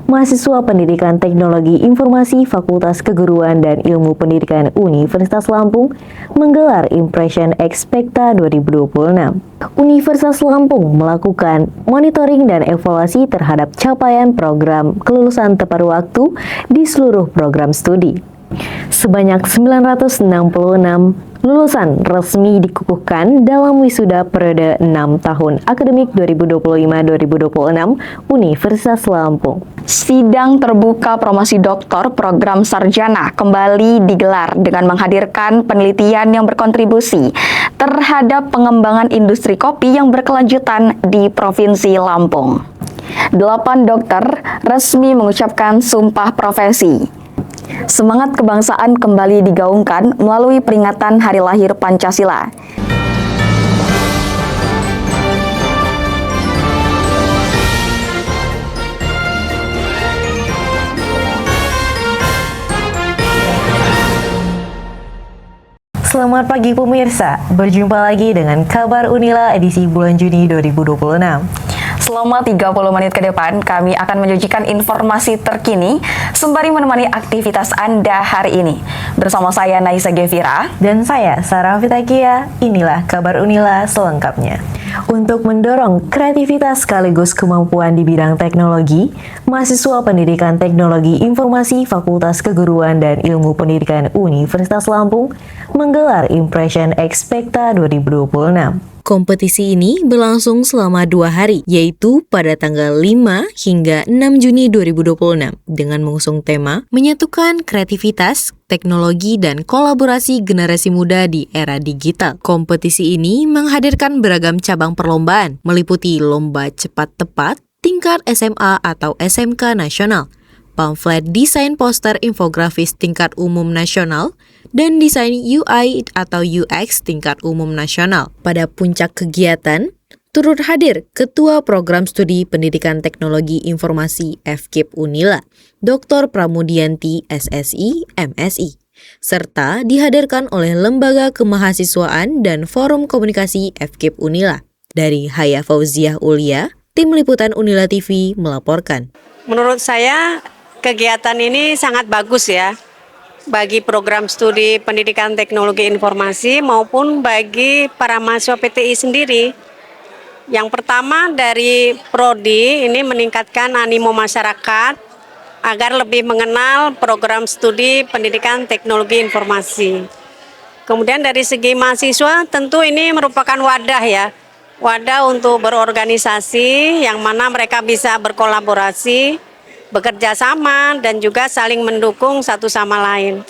mahasiswa Pendidikan Teknologi Informasi Fakultas Keguruan dan Ilmu Pendidikan Universitas Lampung menggelar Impression Expecta 2026. Universitas Lampung melakukan monitoring dan evaluasi terhadap capaian program kelulusan tepat waktu di seluruh program studi. Sebanyak 966 lulusan resmi dikukuhkan dalam wisuda periode 6 tahun akademik 2025-2026 Universitas Lampung. Sidang terbuka promosi doktor program sarjana kembali digelar dengan menghadirkan penelitian yang berkontribusi terhadap pengembangan industri kopi yang berkelanjutan di Provinsi Lampung. 8 dokter resmi mengucapkan sumpah profesi. Semangat kebangsaan kembali digaungkan melalui peringatan Hari Lahir Pancasila. Selamat pagi pemirsa, berjumpa lagi dengan kabar Unila edisi bulan Juni 2026. Selama 30 menit ke depan, kami akan menyajikan informasi terkini sembari menemani aktivitas Anda hari ini. Bersama saya Naisa Gevira dan saya Sarah Fitakia, inilah kabar Unila selengkapnya. Untuk mendorong kreativitas sekaligus kemampuan di bidang teknologi, mahasiswa Pendidikan Teknologi Informasi Fakultas Keguruan dan Ilmu Pendidikan Universitas Lampung menggelar Impression Expecta 2026. Kompetisi ini berlangsung selama 2 hari, yaitu pada tanggal 5 hingga 6 Juni 2026 dengan mengusung tema Menyatukan Kreativitas, Teknologi, dan Kolaborasi Generasi Muda di Era Digital. Kompetisi ini menghadirkan beragam cabang perlombaan, meliputi lomba cepat tepat, tingkat SMA atau SMK nasional, pamflet desain poster infografis tingkat umum nasional, dan desain UI atau UX tingkat umum nasional. Pada puncak kegiatan, turut hadir Ketua Program Studi Pendidikan Teknologi Informasi FKIP Unila, Dr. Pramudianti SSI MSI, serta dihadirkan oleh Lembaga Kemahasiswaan dan Forum Komunikasi FKIP Unila. Dari Haya Fauziah Ulia, Tim Liputan Unila TV melaporkan. Menurut saya kegiatan ini sangat bagus ya, bagi program studi pendidikan teknologi informasi maupun bagi para mahasiswa PTI sendiri. Yang pertama dari Prodi ini meningkatkan animo masyarakat agar lebih mengenal program studi pendidikan teknologi informasi. Kemudian dari segi mahasiswa tentu ini merupakan wadah ya, wadah untuk berorganisasi yang mana mereka bisa berkolaborasi, bekerja sama, dan juga saling mendukung satu sama lain.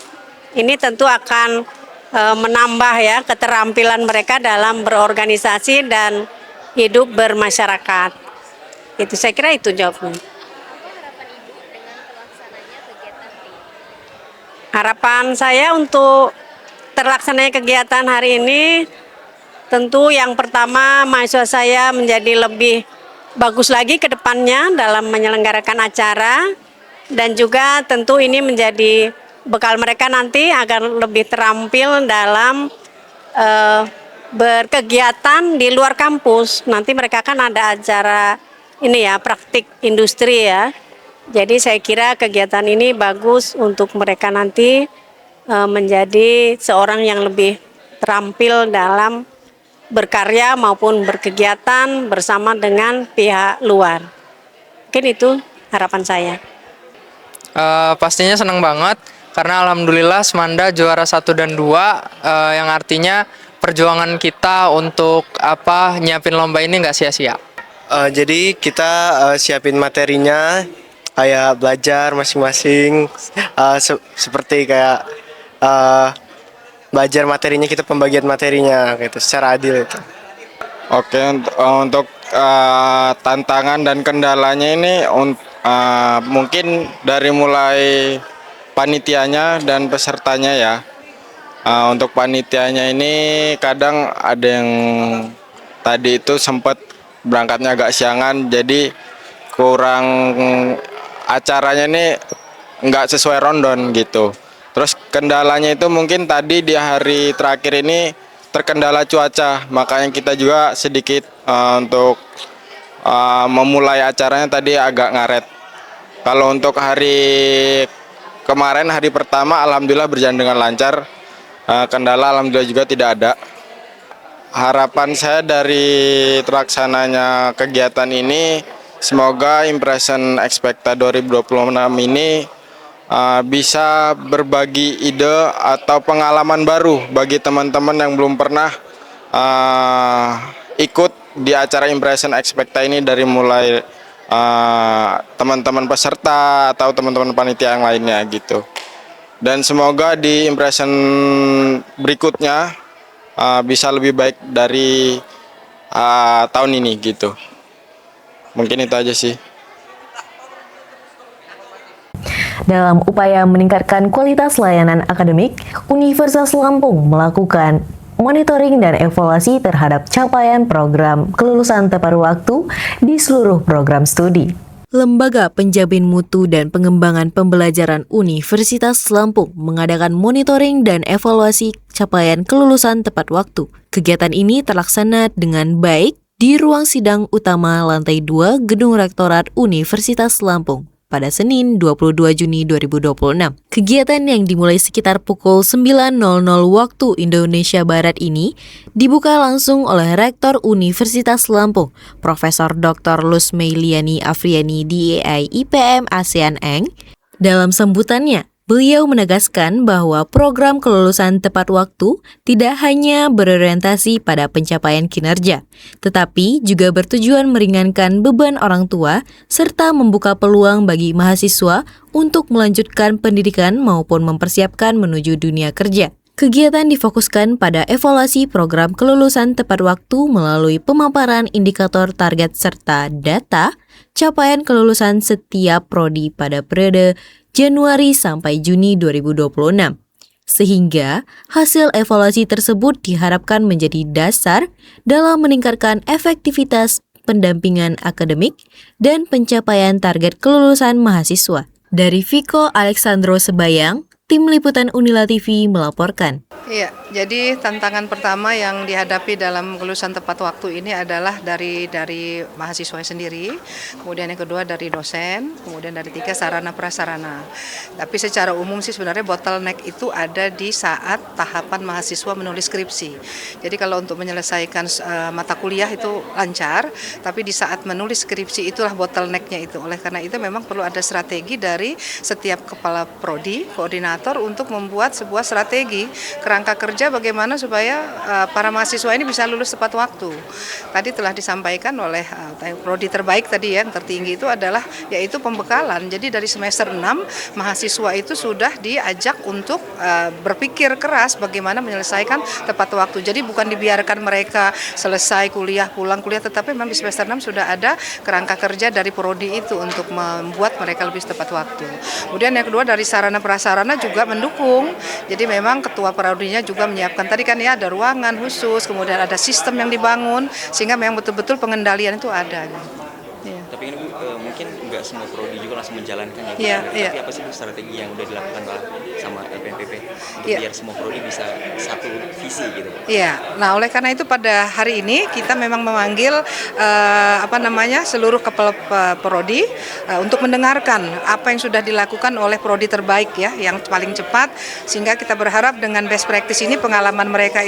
Ini tentu akan menambah ya keterampilan mereka dalam berorganisasi dan hidup bermasyarakat. Itu saya kira itu jawabannya. Harapan saya untuk terlaksananya kegiatan hari ini, tentu yang pertama mahasiswa saya menjadi lebih bagus lagi ke depannya dalam menyelenggarakan acara, dan juga tentu ini menjadi bekal mereka nanti agar lebih terampil dalam berkegiatan di luar kampus. Nanti mereka kan ada acara ini ya, praktik industri ya. Jadi saya kira kegiatan ini bagus untuk mereka nanti menjadi seorang yang lebih terampil dalam berkarya maupun berkegiatan bersama dengan pihak luar. Mungkin itu harapan saya. Pastinya senang banget karena alhamdulillah Semanda juara 1 dan 2, yang artinya perjuangan kita untuk nyiapin lomba ini nggak sia-sia. Jadi kita siapin materinya, kayak belajar masing-masing, seperti kayak belajar materinya, kita pembagian materinya gitu secara adil itu. Oke, untuk tantangan dan kendalanya ini mungkin dari mulai panitianya dan pesertanya ya. Untuk panitianya ini kadang ada yang tadi itu sempat berangkatnya agak siangan, jadi kurang acaranya ini nggak sesuai rondon gitu. Terus kendalanya itu mungkin tadi di hari terakhir ini terkendala cuaca, makanya kita juga sedikit untuk memulai acaranya tadi agak ngaret. Kalau untuk hari kemarin, hari pertama, alhamdulillah berjalan dengan lancar. Kendala alhamdulillah juga tidak ada. Harapan saya dari terlaksananya kegiatan ini, semoga Impression Expecta 2026 ini bisa berbagi ide atau pengalaman baru bagi teman-teman yang belum pernah ikut di acara Impression Expecta ini, dari mulai teman-teman peserta atau teman-teman panitia yang lainnya gitu. Dan semoga di Impression berikutnya bisa lebih baik dari tahun ini gitu. Mungkin itu aja sih. Dalam upaya meningkatkan kualitas layanan akademik, Universitas Lampung melakukan monitoring dan evaluasi terhadap capaian program kelulusan tepat waktu di seluruh program studi. Lembaga Penjamin Mutu dan Pengembangan Pembelajaran Universitas Lampung mengadakan monitoring dan evaluasi capaian kelulusan tepat waktu. Kegiatan ini terlaksana dengan baik di ruang sidang utama lantai 2 Gedung Rektorat Universitas Lampung pada Senin 22 Juni 2026. Kegiatan yang dimulai sekitar pukul 9.00 waktu Indonesia Barat ini dibuka langsung oleh Rektor Universitas Lampung, Profesor Dr. Lusmeiliani Afriani DAI IPM ASEAN Eng. Dalam sambutannya, beliau menegaskan bahwa program kelulusan tepat waktu tidak hanya berorientasi pada pencapaian kinerja, tetapi juga bertujuan meringankan beban orang tua serta membuka peluang bagi mahasiswa untuk melanjutkan pendidikan maupun mempersiapkan menuju dunia kerja. Kegiatan difokuskan pada evaluasi program kelulusan tepat waktu melalui pemaparan indikator target serta data capaian kelulusan setiap prodi pada periode Januari sampai Juni 2026. Sehingga hasil evaluasi tersebut diharapkan menjadi dasar dalam meningkatkan efektivitas pendampingan akademik dan pencapaian target kelulusan mahasiswa. Dari Viko Alexandro Sebayang, Tim Liputan Unila TV melaporkan. Iya, jadi tantangan pertama yang dihadapi dalam kelulusan tepat waktu ini adalah dari mahasiswa sendiri, kemudian yang kedua dari dosen, kemudian dari tiga sarana prasarana. Tapi secara umum sih sebenarnya bottleneck itu ada di saat tahapan mahasiswa menulis skripsi. Jadi kalau untuk menyelesaikan mata kuliah itu lancar, tapi di saat menulis skripsi itulah bottlenecknya itu. Oleh karena itu memang perlu ada strategi dari setiap kepala prodi, koordinator untuk membuat sebuah strategi kerangka kerja bagaimana supaya para mahasiswa ini bisa lulus tepat waktu. Tadi telah disampaikan oleh prodi terbaik tadi yang tertinggi itu adalah yaitu pembekalan. Jadi dari semester 6 mahasiswa itu sudah diajak untuk berpikir keras bagaimana menyelesaikan tepat waktu. Jadi bukan dibiarkan mereka selesai kuliah pulang kuliah, tetapi memang di semester 6 sudah ada kerangka kerja dari prodi itu untuk membuat mereka lebih tepat waktu. Kemudian yang kedua dari sarana prasarana juga mendukung. Jadi memang ketua prodinya juga menyiapkan tadi kan ya ada ruangan khusus, kemudian ada sistem yang dibangun sehingga memang betul-betul pengendalian itu ada. Ya. Tapi ini mungkin nggak semua prodi juga langsung menjalankan ya. Iya, Tapi iya. apa sih Bu, strategi yang udah dilakukan sama LPMPP untuk Iya. biar semua prodi bisa satu visi gitu? Iya, nah oleh karena itu pada hari ini kita memang memanggil seluruh kepala prodi untuk mendengarkan apa yang sudah dilakukan oleh prodi terbaik ya, yang paling cepat, sehingga kita berharap dengan best practice ini pengalaman mereka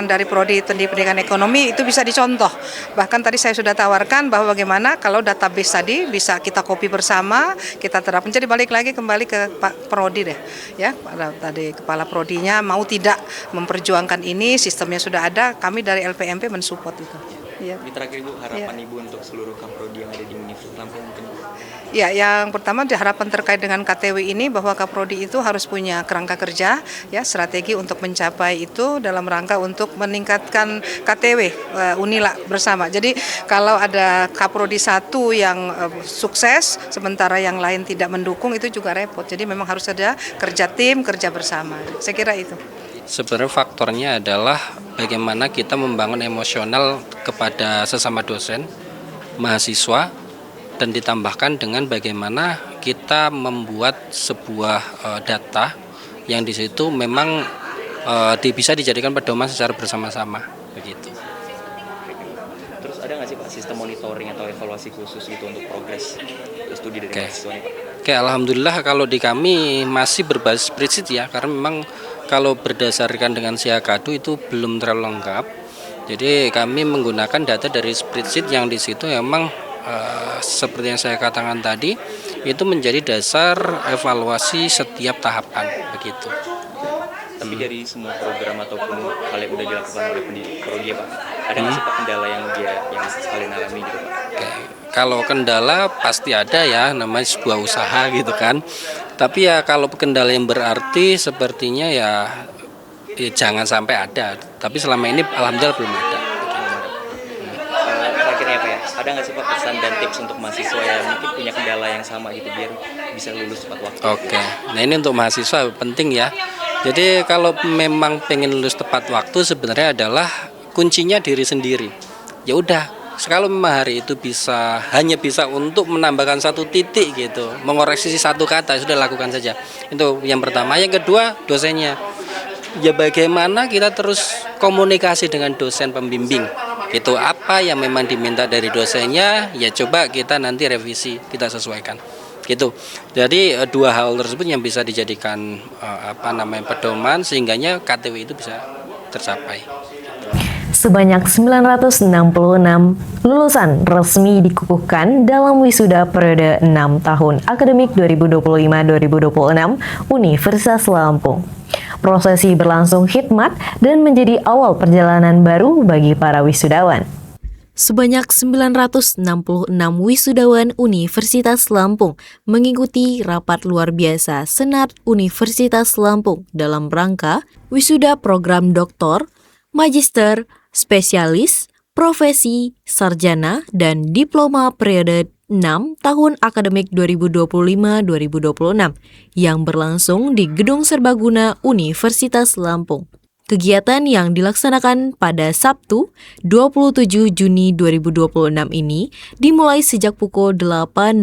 dari prodi pendidikan ekonomi itu bisa dicontoh. Bahkan tadi saya sudah tawarkan bahwa bagaimana kalau database tadi bisa kita copy bersama, kita terapkan. Jadi balik lagi kembali ke Pak Prodi deh, ya tadi kepala prodinya mau tidak memperjuangkan ini, sistemnya sudah ada, kami dari LPMP mensupport itu. Ya. Di terakhir Bu, harapan Ibu untuk seluruh kaprodi yang ada di Universitas Lampung mungkin? Ya, yang pertama harapan terkait dengan KTW ini bahwa Kaprodi itu harus punya kerangka kerja, ya strategi untuk mencapai itu dalam rangka untuk meningkatkan KTW Unila bersama. Jadi kalau ada Kaprodi satu yang sukses, sementara yang lain tidak mendukung itu juga repot. Jadi memang harus ada kerja tim, kerja bersama. Saya kira itu. Sebenarnya faktornya adalah bagaimana kita membangun emosional kepada sesama dosen, mahasiswa, dan ditambahkan dengan bagaimana kita membuat sebuah data yang di situ memang bisa dijadikan pedoman secara bersama-sama begitu. Terus ada ada nggak sih Pak sistem monitoring atau evaluasi khusus gitu untuk progres studi dari mahasiswa ini Pak? Oke, alhamdulillah kalau di kami masih berbasis spreadsheet ya, karena memang kalau berdasarkan dengan Siakadu itu belum terlalu lengkap. Jadi kami menggunakan data dari spreadsheet yang di situ memang seperti yang saya katakan tadi itu menjadi dasar evaluasi setiap tahapan begitu. Tapi dari semua program ataupun hal yang udah dilakukan oleh prodi Pak, ada nggak sih Pak kendala yang kalian alami gitu Pak? Oke, kalau kendala pasti ada ya, namanya sebuah usaha gitu kan. Tapi ya kalau kendala yang berarti sepertinya ya jangan sampai ada. Tapi selama ini alhamdulillah belum ada. Terakhirnya Pak ya, ada nggak sih Pak pesan dan tips untuk mahasiswa yang mungkin punya kendala yang sama gitu biar bisa lulus tepat waktu? Oke, nah ini untuk mahasiswa penting ya. Jadi kalau memang pengen lulus tepat waktu sebenarnya adalah kuncinya diri sendiri. Ya udah, kalau memang hari itu hanya bisa untuk menambahkan satu titik gitu, mengoreksi satu kata, sudah lakukan saja. Itu yang pertama. Yang kedua, dosennya. Ya bagaimana kita terus komunikasi dengan dosen pembimbing. Itu apa yang memang diminta dari dosennya, ya coba kita nanti revisi, kita sesuaikan. Gitu. Jadi dua hal tersebut yang bisa dijadikan pedoman sehingganya KTW itu bisa tercapai. Sebanyak 966 lulusan resmi dikukuhkan dalam wisuda periode 6 tahun akademik 2025-2026 Universitas Lampung. Prosesi berlangsung khidmat dan menjadi awal perjalanan baru bagi para wisudawan. Sebanyak 966 wisudawan Universitas Lampung mengikuti rapat luar biasa Senat Universitas Lampung dalam rangka wisuda program doktor, magister, spesialis, profesi, sarjana, dan diploma periode 6 tahun akademik 2025-2026 yang berlangsung di Gedung Serbaguna Universitas Lampung. Kegiatan yang dilaksanakan pada Sabtu 27 Juni 2026 ini dimulai sejak pukul 8.00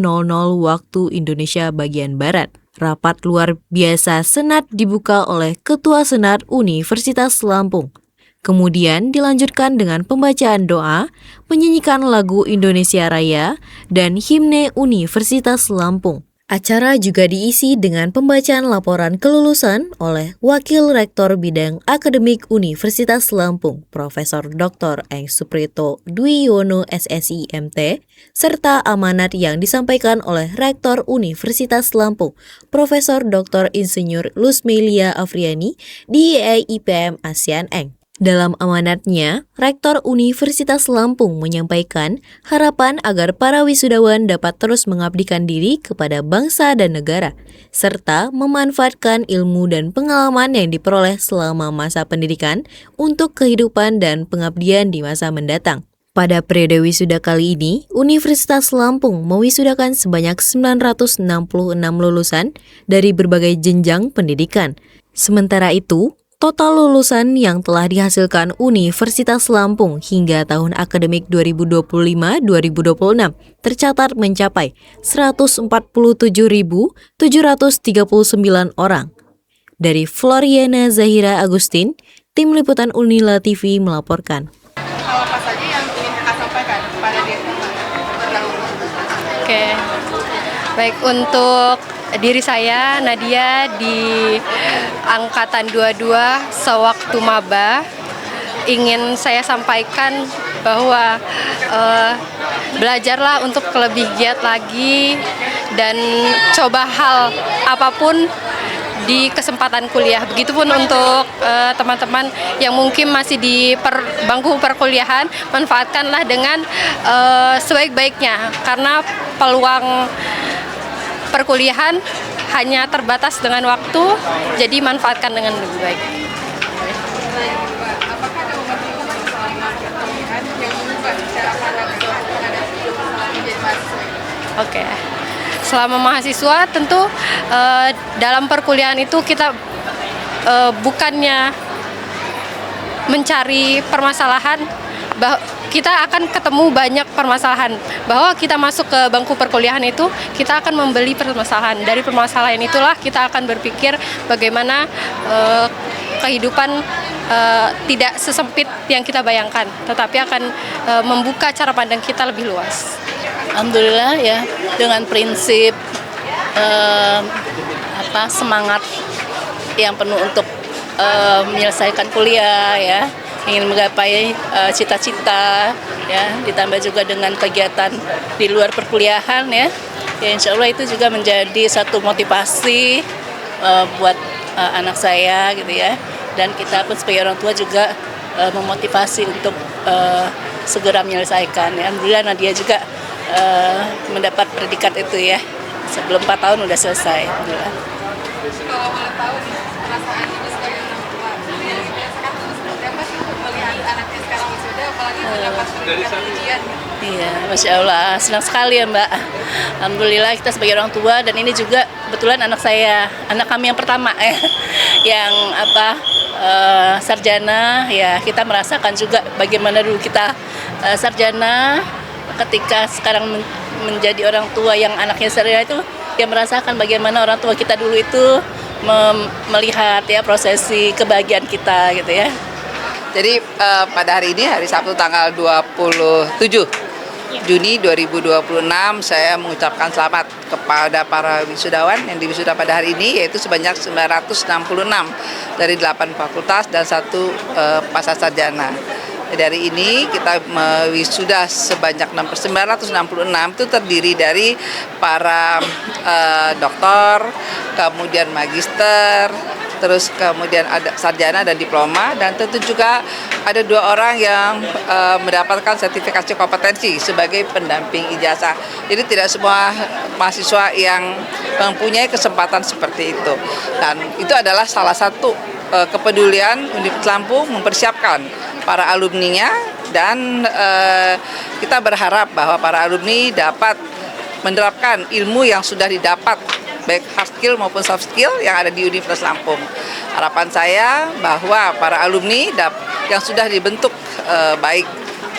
waktu Indonesia bagian Barat. Rapat luar biasa Senat dibuka oleh Ketua Senat Universitas Lampung. Kemudian dilanjutkan dengan pembacaan doa, menyanyikan lagu Indonesia Raya, dan himne Universitas Lampung. Acara juga diisi dengan pembacaan laporan kelulusan oleh Wakil Rektor Bidang Akademik Universitas Lampung, Profesor Dr. Eng Suprito Dwi Yono SSI MT, serta amanat yang disampaikan oleh Rektor Universitas Lampung, Profesor Dr. Insinyur Lusmelia Afriani, DII IPM ASEAN Eng. Dalam amanatnya, Rektor Universitas Lampung menyampaikan harapan agar para wisudawan dapat terus mengabdikan diri kepada bangsa dan negara, serta memanfaatkan ilmu dan pengalaman yang diperoleh selama masa pendidikan untuk kehidupan dan pengabdian di masa mendatang. Pada periode wisuda kali ini, Universitas Lampung mewisudakan sebanyak 966 lulusan dari berbagai jenjang pendidikan. Sementara itu, total lulusan yang telah dihasilkan Universitas Lampung hingga tahun akademik 2025-2026 tercatat mencapai 147.739 orang. Dari Floriana Zahira Agustin, Tim Liputan Unila TV melaporkan. Apa saja yang ingin Kakak sampaikan kepada diri Oke, baik untuk diri saya Nadia di angkatan 22 sewaktu maba, ingin saya sampaikan bahwa belajarlah untuk lebih giat lagi dan coba hal apapun di kesempatan kuliah. Begitupun untuk teman-teman yang mungkin masih di bangku perkuliahan, manfaatkanlah dengan sebaik-baiknya karena peluang perkuliahan hanya terbatas dengan waktu, jadi manfaatkan dengan lebih baik. Oke, selama mahasiswa tentu dalam perkuliahan itu kita bukannya mencari permasalahan, kita akan ketemu banyak permasalahan. Bahwa kita masuk ke bangku perkuliahan itu, kita akan membeli permasalahan. Dari permasalahan itulah kita akan berpikir bagaimana kehidupan tidak sesempit yang kita bayangkan, tetapi akan membuka cara pandang kita lebih luas. Alhamdulillah ya, dengan prinsip semangat yang penuh untuk menyelesaikan kuliah ya, ingin menggapai cita-cita ya, ditambah juga dengan kegiatan di luar perkuliahan ya, insya Allah itu juga menjadi satu motivasi buat anak saya gitu ya, dan kita pun sebagai orang tua juga memotivasi untuk segera menyelesaikan ya. Alhamdulillah Nadia juga mendapat predikat itu ya, sebelum 4 tahun udah selesai. Alhamdulillah. Kalau boleh tahu nih, perasaan ibu sebagai orang tua, biasakan tuh seperti apa sih melihat anaknya sekarang wisuda, apalagi mendapat predikat ujian? Iya, Masya Allah, senang sekali ya Mbak. Alhamdulillah kita sebagai orang tua, dan ini juga kebetulan anak saya, anak kami yang pertama ya, yang sarjana ya. Kita merasakan juga bagaimana dulu kita sarjana, ketika sekarang menjadi orang tua yang anaknya sarjana itu, dia merasakan bagaimana orang tua kita dulu itu melihat ya prosesi kebahagiaan kita gitu ya. Jadi pada hari ini, hari Sabtu tanggal 27 Juni 2026, saya mengucapkan selamat kepada para wisudawan yang diwisuda pada hari ini, yaitu sebanyak 966 dari 8 fakultas dan 1 pasca sarjana. Dari ini kita wisuda sebanyak 966 itu terdiri dari para doktor, kemudian magister, terus kemudian ada sarjana dan diploma, dan tentu juga ada 2 orang yang mendapatkan sertifikasi kompetensi sebagai pendamping ijazah. Jadi tidak semua mahasiswa yang mempunyai kesempatan seperti itu, dan itu adalah salah satu kepedulian Universitas Lampung mempersiapkan para alumninya, dan kita berharap bahwa para alumni dapat menerapkan ilmu yang sudah didapat, baik hard skill maupun soft skill yang ada di Universitas Lampung. Harapan saya bahwa para alumni yang sudah dibentuk baik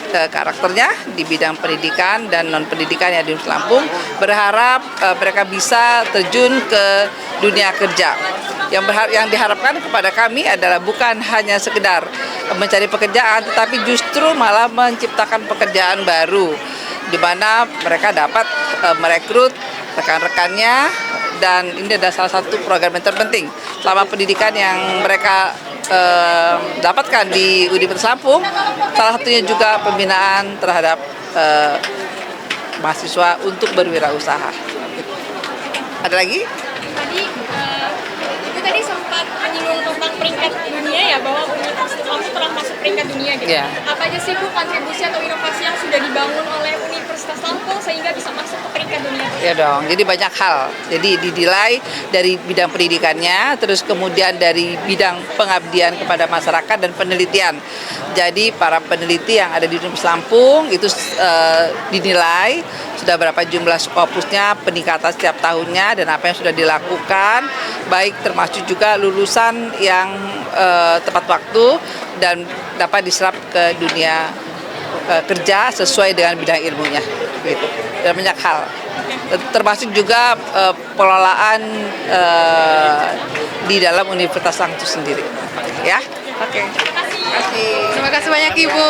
karakternya di bidang pendidikan dan non-pendidikan yang di Universitas Lampung, berharap mereka bisa terjun ke dunia kerja. Yang diharapkan kepada kami adalah bukan hanya sekedar mencari pekerjaan, tetapi justru malah menciptakan pekerjaan baru, di mana mereka dapat merekrut rekan-rekannya, dan ini adalah salah satu program yang terpenting selama pendidikan yang mereka dapatkan di Universitas Lampung. Salah satunya juga pembinaan terhadap mahasiswa untuk berwirausaha. Ada lagi? Tadi sempat menyinggung tentang peringkat dunia ya, bahwa Universitas Lampung telah masuk peringkat dunia gitu. Yeah. Apa aja sih Bu kontribusi atau inovasi yang sudah dibangun oleh Universitas Lampung sehingga bisa masuk ke peringkat dunia? Ya dong, jadi banyak hal. Jadi dinilai dari bidang pendidikannya, terus kemudian dari bidang pengabdian kepada masyarakat dan penelitian. Jadi para peneliti yang ada di Universitas Lampung itu dinilai sudah berapa jumlah skopusnya, peningkatan setiap tahunnya, dan apa yang sudah dilakukan, baik termasuk juga lulusan yang tepat waktu dan dapat diserap ke dunia kerja sesuai dengan bidang ilmunya, gitu. Dan banyak hal, termasuk juga pengelolaan di dalam Universitas Lampung sendiri, ya. Oke. Terima kasih banyak Ibu.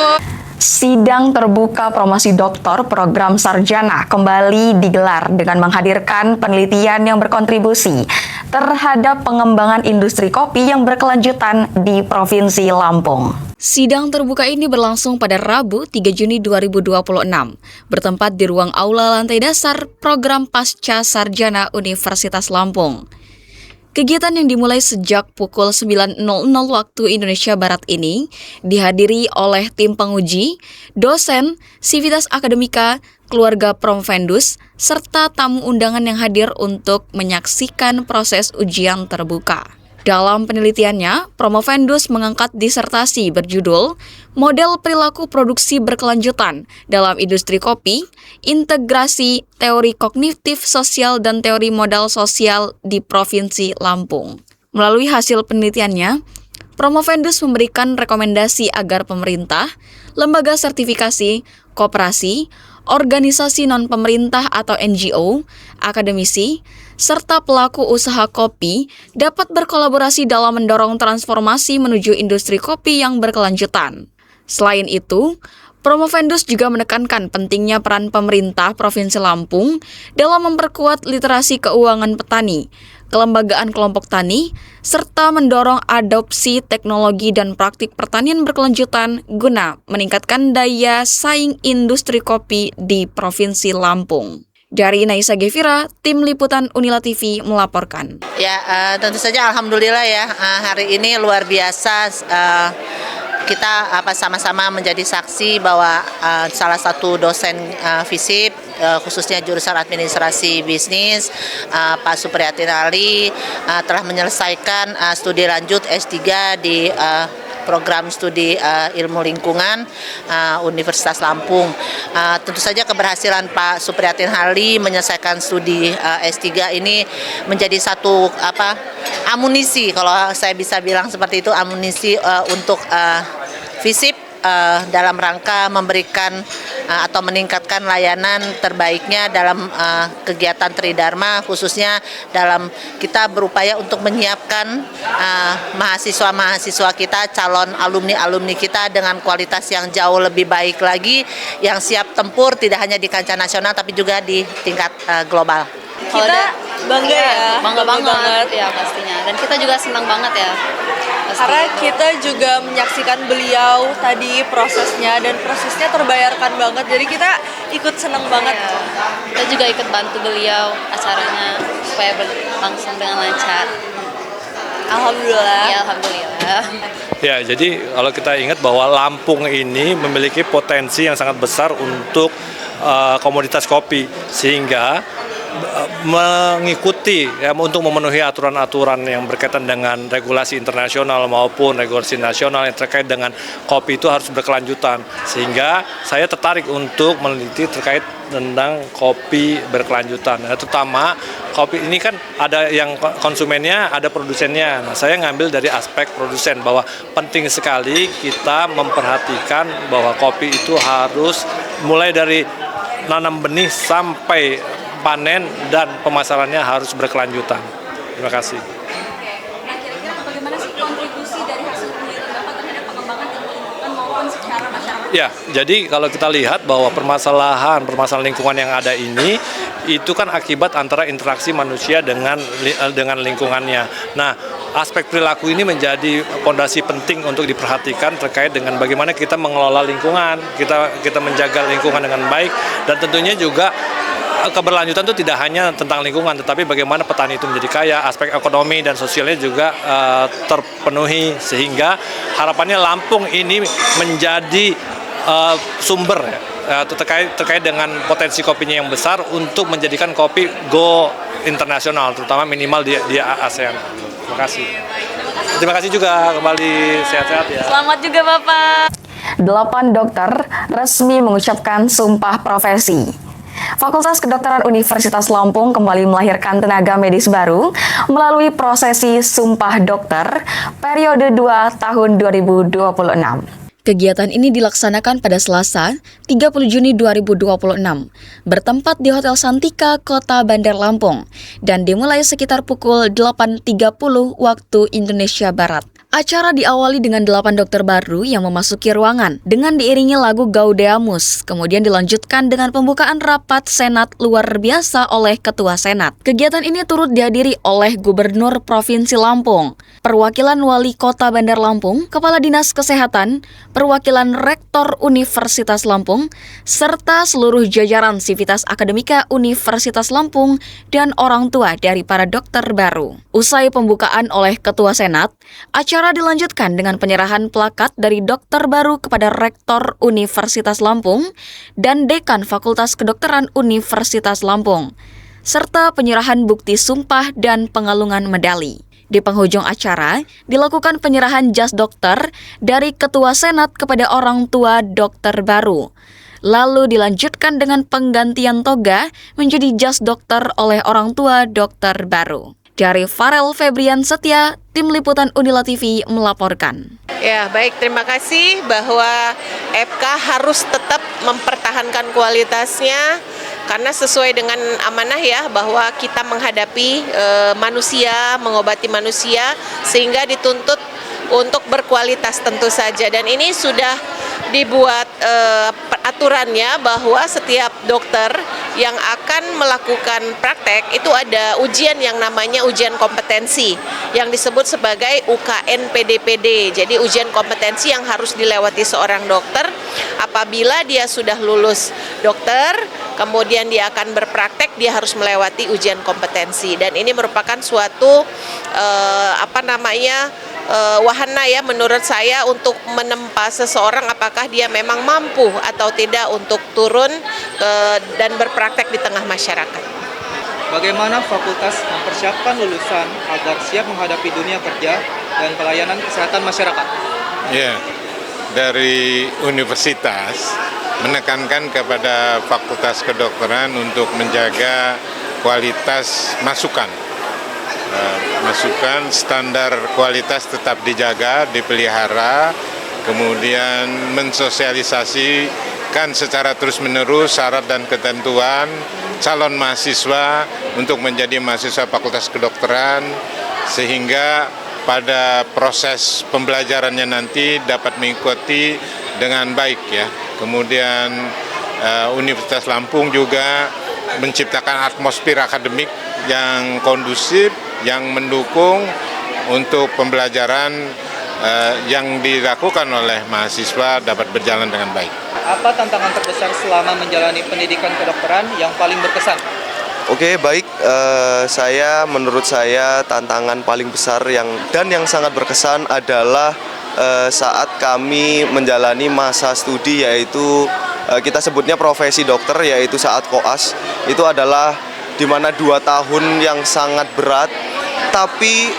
Sidang terbuka promosi doktor program sarjana kembali digelar dengan menghadirkan penelitian yang berkontribusi terhadap pengembangan industri kopi yang berkelanjutan di Provinsi Lampung. Sidang terbuka ini berlangsung pada Rabu 3 Juni 2026, bertempat di ruang aula lantai dasar program Pasca Sarjana Universitas Lampung. Kegiatan yang dimulai sejak pukul 9.00 waktu Indonesia Barat ini dihadiri oleh tim penguji, dosen, sivitas akademika, keluarga Promovendus, serta tamu undangan yang hadir untuk menyaksikan proses ujian terbuka. Dalam penelitiannya, Promovendus mengangkat disertasi berjudul Model Perilaku Produksi Berkelanjutan dalam Industri Kopi, Integrasi Teori Kognitif Sosial dan Teori Modal Sosial di Provinsi Lampung. Melalui hasil penelitiannya, Promovendus memberikan rekomendasi agar pemerintah, lembaga sertifikasi, koperasi, organisasi non-pemerintah atau NGO, akademisi, serta pelaku usaha kopi dapat berkolaborasi dalam mendorong transformasi menuju industri kopi yang berkelanjutan. Selain itu, Promovendus juga menekankan pentingnya peran pemerintah Provinsi Lampung dalam memperkuat literasi keuangan petani, kelembagaan kelompok tani, serta mendorong adopsi teknologi dan praktik pertanian berkelanjutan guna meningkatkan daya saing industri kopi di Provinsi Lampung. Dari Naisa Gevira, Tim Liputan Unila TV melaporkan. Ya, tentu saja alhamdulillah ya, hari ini luar biasa. Kita sama-sama menjadi saksi bahwa salah satu dosen FISIP, khususnya jurusan administrasi bisnis, Pak Supriyatin Ali, telah menyelesaikan studi lanjut S3 di program studi ilmu lingkungan Universitas Lampung. Tentu saja keberhasilan Pak Supriyatin Ali menyelesaikan studi S3 ini menjadi satu amunisi, kalau saya bisa bilang seperti itu, amunisi untuk FISIP dalam rangka memberikan atau meningkatkan layanan terbaiknya dalam kegiatan Tridharma, khususnya dalam kita berupaya untuk menyiapkan mahasiswa-mahasiswa kita, calon alumni-alumni kita dengan kualitas yang jauh lebih baik lagi, yang siap tempur tidak hanya di kancah nasional tapi juga di tingkat global. Kita bangga ya, bangga banget ya pastinya, dan kita juga senang banget ya karena kita juga menyaksikan beliau tadi prosesnya, dan prosesnya terbayarkan banget, jadi kita ikut senang banget. Kita juga ikut bantu beliau acaranya supaya berlangsung dengan lancar. Alhamdulillah. Ya, alhamdulillah. Ya, jadi kalau kita ingat bahwa Lampung ini memiliki potensi yang sangat besar untuk komoditas kopi, sehingga mengikuti ya, untuk memenuhi aturan-aturan yang berkaitan dengan regulasi internasional maupun regulasi nasional yang terkait dengan kopi itu harus berkelanjutan, sehingga saya tertarik untuk meneliti terkait tentang kopi berkelanjutan. Nah, terutama kopi ini kan ada yang konsumennya, ada produsennya. Nah, saya ngambil dari aspek produsen bahwa penting sekali kita memperhatikan bahwa kopi itu harus mulai dari nanam benih sampai panen dan pemasarannya harus berkelanjutan. Terima kasih. Nah, kira-kira bagaimana sih kontribusi dari hasil penelitian Bapak terhadap pengembangan ilmu lingkungan maupun secara masyarakat? Ya, jadi kalau kita lihat bahwa permasalahan lingkungan yang ada ini itu kan akibat antara interaksi manusia dengan lingkungannya. Nah, aspek perilaku ini menjadi fondasi penting untuk diperhatikan terkait dengan bagaimana kita mengelola lingkungan, kita menjaga lingkungan dengan baik, dan tentunya juga keberlanjutan itu tidak hanya tentang lingkungan, tetapi bagaimana petani itu menjadi kaya, aspek ekonomi dan sosialnya juga terpenuhi, sehingga harapannya Lampung ini menjadi sumber terkait dengan potensi kopinya yang besar untuk menjadikan kopi go internasional, terutama minimal di ASEAN. Terima kasih. Terima kasih juga, kembali sehat-sehat ya. Selamat juga Bapak. 8 dokter resmi mengucapkan sumpah profesi. Fakultas Kedokteran Universitas Lampung kembali melahirkan tenaga medis baru melalui prosesi Sumpah Dokter periode 2 tahun 2026. Kegiatan ini dilaksanakan pada Selasa, 30 Juni 2026, bertempat di Hotel Santika, Kota Bandar Lampung, dan dimulai sekitar pukul 8.30 waktu Indonesia Barat. Acara diawali dengan 8 dokter baru yang memasuki ruangan dengan diiringi lagu Gaudeamus, kemudian dilanjutkan dengan pembukaan rapat Senat luar biasa oleh Ketua Senat. Kegiatan ini turut dihadiri oleh Gubernur Provinsi Lampung, perwakilan Wali Kota Bandar Lampung, Kepala Dinas Kesehatan, perwakilan Rektor Universitas Lampung, serta seluruh jajaran Sivitas Akademika Universitas Lampung dan orang tua dari para dokter baru. Usai pembukaan oleh Ketua Senat, acara dilanjutkan dengan penyerahan plakat dari dokter baru kepada Rektor Universitas Lampung dan Dekan Fakultas Kedokteran Universitas Lampung, serta penyerahan bukti sumpah dan pengalungan medali. Di penghujung acara, dilakukan penyerahan jas dokter dari Ketua Senat kepada orang tua dokter baru. Lalu dilanjutkan dengan penggantian toga menjadi jas dokter oleh orang tua dokter baru. Dari Farel Febrian Setia, Tim Liputan Unila TV melaporkan. Ya, baik, terima kasih bahwa FK harus tetap mempertahankan kualitasnya karena sesuai dengan amanah ya bahwa kita menghadapi manusia, mengobati manusia sehingga dituntut untuk berkualitas tentu saja, dan ini sudah dibuat aturannya bahwa setiap dokter yang akan melakukan praktek itu ada ujian yang namanya ujian kompetensi yang disebut sebagai UKN PDPD. Jadi ujian kompetensi yang harus dilewati seorang dokter apabila dia sudah lulus dokter, kemudian dia akan berpraktek, dia harus melewati ujian kompetensi, dan ini merupakan suatu wahana ya menurut saya untuk menempa seseorang apakah dia memang mampu atau tidak untuk turun dan berpraktek di tengah masyarakat. Bagaimana fakultas mempersiapkan lulusan agar siap menghadapi dunia kerja dan pelayanan kesehatan masyarakat? Ya, dari universitas menekankan kepada fakultas kedokteran untuk menjaga kualitas masukan. Standar kualitas tetap dijaga, dipelihara, kemudian mensosialisasikan secara terus-menerus syarat dan ketentuan calon mahasiswa untuk menjadi mahasiswa fakultas kedokteran sehingga pada proses pembelajarannya nanti dapat mengikuti dengan baik ya. Kemudian Universitas Lampung juga menciptakan atmosfer akademik yang kondusif, yang mendukung untuk pembelajaran yang dilakukan oleh mahasiswa dapat berjalan dengan baik. Apa tantangan terbesar selama menjalani pendidikan kedokteran yang paling berkesan? Oke, baik. Menurut saya tantangan paling besar yang sangat berkesan adalah saat kami menjalani masa studi, yaitu kita sebutnya profesi dokter, yaitu saat koas. Itu adalah di mana 2 tahun yang sangat berat, tapi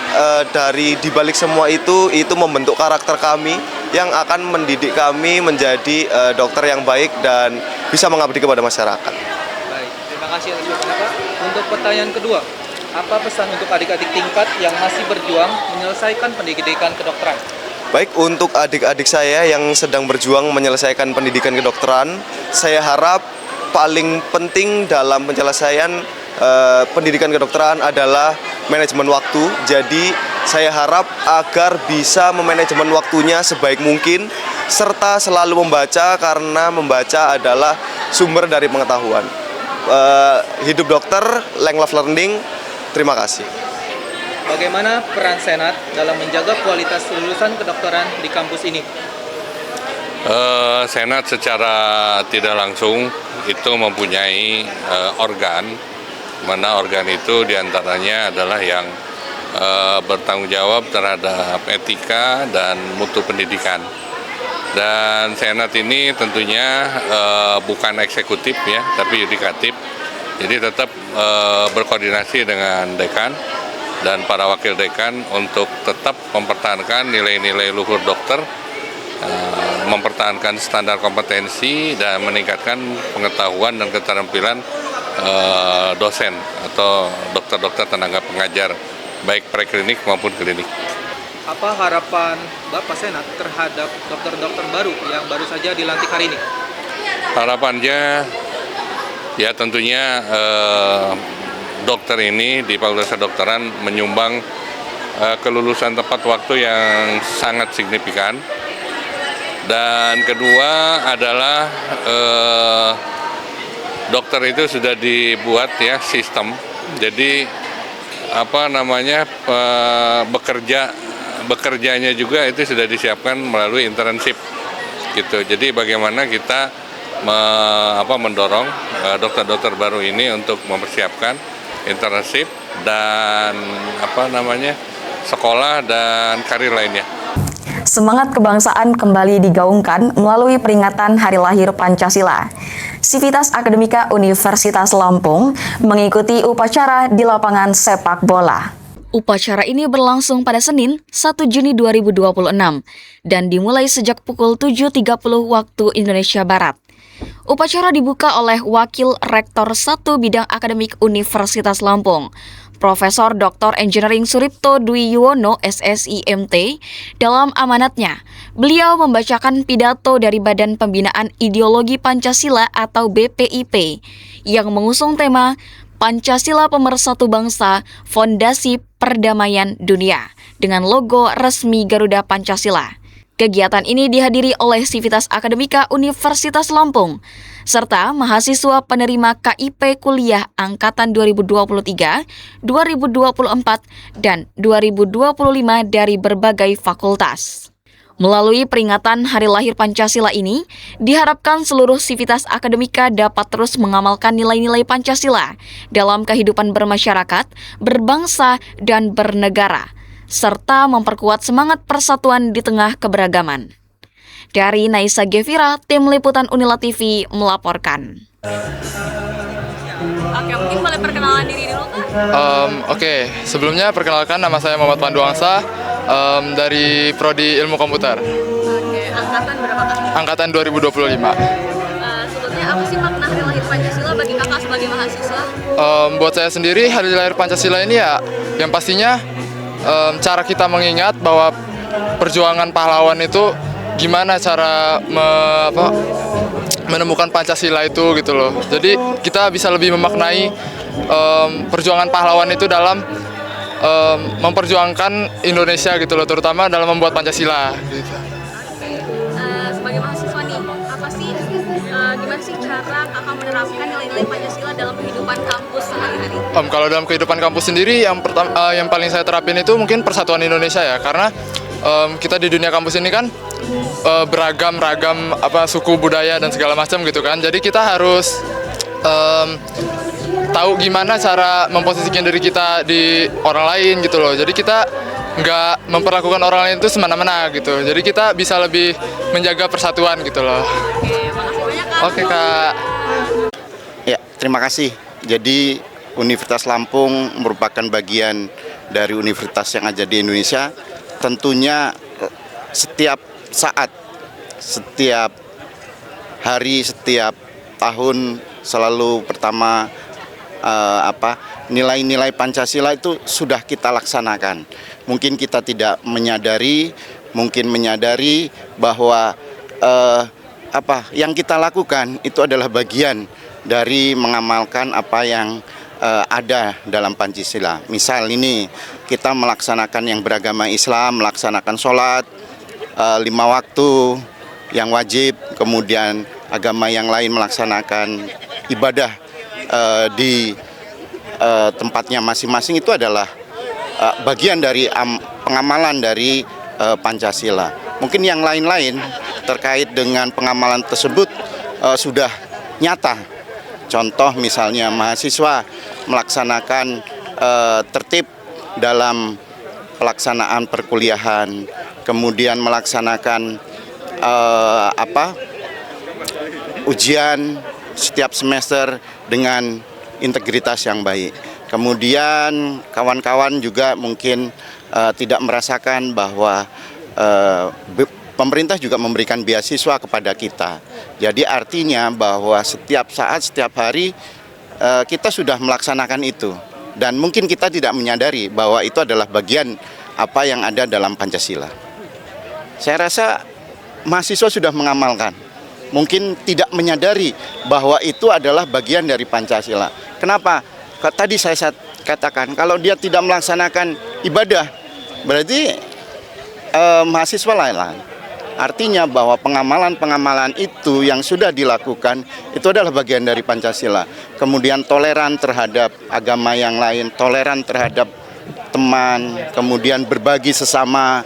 dari dibalik semua itu membentuk karakter kami yang akan mendidik kami menjadi dokter yang baik dan bisa mengabdi kepada masyarakat. Baik, terima kasih atas jawabannya Pak. Untuk pertanyaan kedua, apa pesan untuk adik-adik tingkat yang masih berjuang menyelesaikan pendidikan kedokteran? Baik, untuk adik-adik saya yang sedang berjuang menyelesaikan pendidikan kedokteran, saya harap paling penting dalam penyelesaian pendidikan kedokteran adalah manajemen waktu. Jadi saya harap agar bisa memanajemen waktunya sebaik mungkin serta selalu membaca karena membaca adalah sumber dari pengetahuan. Hidup dokter, long life learning. Terima kasih. Bagaimana peran Senat dalam menjaga kualitas lulusan kedokteran di kampus ini? Senat secara tidak langsung itu mempunyai organ, mana organ itu diantaranya adalah yang bertanggung jawab terhadap etika dan mutu pendidikan. Dan Senat ini tentunya bukan eksekutif ya, tapi yudikatif. Jadi tetap berkoordinasi dengan dekan dan para wakil dekan untuk tetap mempertahankan nilai-nilai luhur dokter, mempertahankan standar kompetensi dan meningkatkan pengetahuan dan keterampilan dosen atau dokter-dokter tenaga pengajar baik preklinik maupun klinik. Apa harapan Bapak Senat terhadap dokter-dokter baru yang baru saja dilantik hari ini? Harapannya ya tentunya dokter ini di Fakultas Kedokteran menyumbang kelulusan tepat waktu yang sangat signifikan. Dan kedua adalah dokter itu sudah dibuat ya sistem. Jadi bekerjanya juga itu sudah disiapkan melalui internship gitu. Jadi bagaimana kita mendorong dokter-dokter baru ini untuk mempersiapkan internship dan sekolah dan karir lainnya. Semangat kebangsaan kembali digaungkan melalui peringatan Hari Lahir Pancasila. Sivitas Akademika Universitas Lampung mengikuti upacara di lapangan sepak bola. Upacara ini berlangsung pada Senin, 1 Juni 2026 dan dimulai sejak pukul 7.30 waktu Indonesia Barat. Upacara dibuka oleh Wakil Rektor 1 Bidang Akademik Universitas Lampung, Profesor Dr. Engineering Suripto Dwi Yuwono SSIMT, dalam amanatnya, beliau membacakan pidato dari Badan Pembinaan Ideologi Pancasila atau BPIP yang mengusung tema Pancasila Pemersatu Bangsa, Fondasi Perdamaian Dunia dengan logo resmi Garuda Pancasila. Kegiatan ini dihadiri oleh Sivitas Akademika Universitas Lampung, serta mahasiswa penerima KIP kuliah angkatan 2023, 2024, dan 2025 dari berbagai fakultas. Melalui peringatan Hari Lahir Pancasila ini, diharapkan seluruh Sivitas Akademika dapat terus mengamalkan nilai-nilai Pancasila dalam kehidupan bermasyarakat, berbangsa, dan bernegara, serta memperkuat semangat persatuan di tengah keberagaman. Dari Naisa Gevira, Tim Liputan Unila TV melaporkan. Oke, mungkin boleh perkenalan diri dulu, Kak? Oke, sebelumnya perkenalkan, nama saya Muhammad Panduangsa dari Prodi Ilmu Komputer. Oke, angkatan berapa, Kak? Angkatan 2025. Sebelumnya apa sih makna Hari Lahir Pancasila bagi Kakak sebagai mahasiswa? Buat saya sendiri, Hari Lahir Pancasila ini ya, yang pastinya cara kita mengingat bahwa perjuangan pahlawan itu gimana cara menemukan Pancasila itu gitu loh. Jadi kita bisa lebih memaknai perjuangan pahlawan itu dalam memperjuangkan Indonesia gitu loh, terutama dalam membuat Pancasila gitu. Sebagai mahasiswa nih, apa sih gimana sih cara Kakak menerapkan nilai-nilai Pancasila dalam kehidupan kampus sehari-hari? Kalau dalam kehidupan kampus sendiri yang paling saya terapin itu mungkin persatuan Indonesia ya, karena kita di dunia kampus ini kan beragam suku, budaya dan segala macam gitu kan. Jadi kita harus tahu gimana cara memposisikan diri kita di orang lain gitu loh. Jadi kita nggak memperlakukan orang lain itu semena-mena gitu. Jadi kita bisa lebih menjaga persatuan gitu loh. Oke, Kak. Ya, terima kasih. Jadi Universitas Lampung merupakan bagian dari universitas yang ada di Indonesia. Tentunya setiap saat, setiap hari, setiap tahun selalu pertama nilai-nilai Pancasila itu sudah kita laksanakan. Mungkin kita tidak menyadari, bahwa yang kita lakukan itu adalah bagian dari mengamalkan apa yang ada dalam Pancasila. Misal ini kita melaksanakan yang beragama Islam, melaksanakan sholat 5 waktu yang wajib, kemudian agama yang lain melaksanakan ibadah di tempatnya masing-masing, itu adalah bagian dari pengamalan dari Pancasila. Mungkin yang lain-lain terkait dengan pengamalan tersebut sudah nyata. Contoh misalnya mahasiswa melaksanakan tertib dalam pelaksanaan perkuliahan, kemudian melaksanakan ujian setiap semester dengan integritas yang baik. Kemudian kawan-kawan juga mungkin tidak merasakan bahwa pemerintah juga memberikan beasiswa kepada kita. Jadi artinya bahwa setiap saat, setiap hari kita sudah melaksanakan itu. Dan mungkin kita tidak menyadari bahwa itu adalah bagian apa yang ada dalam Pancasila. Saya rasa mahasiswa sudah mengamalkan. Mungkin tidak menyadari bahwa itu adalah bagian dari Pancasila. Kenapa? Tadi saya katakan, kalau dia tidak melaksanakan ibadah, berarti mahasiswa lain. Artinya bahwa pengamalan-pengamalan itu yang sudah dilakukan itu adalah bagian dari Pancasila. Kemudian toleran terhadap agama yang lain, toleran terhadap teman, kemudian berbagi sesama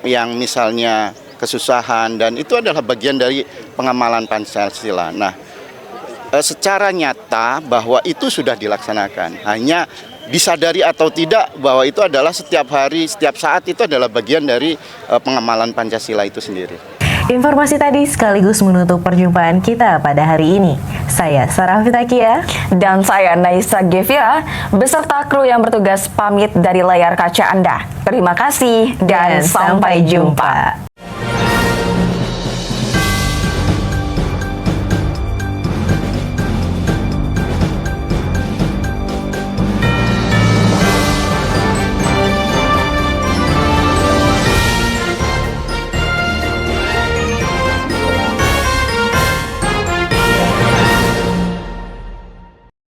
yang misalnya kesusahan, dan itu adalah bagian dari pengamalan Pancasila. Nah, secara nyata bahwa itu sudah dilaksanakan. Hanya disadari atau tidak bahwa itu adalah setiap hari, setiap saat itu adalah bagian dari pengamalan Pancasila itu sendiri. Informasi tadi sekaligus menutup perjumpaan kita pada hari ini. Saya Sarah Fitakia dan saya Naisa Gevira beserta kru yang bertugas pamit dari layar kaca Anda. Terima kasih dan sampai jumpa.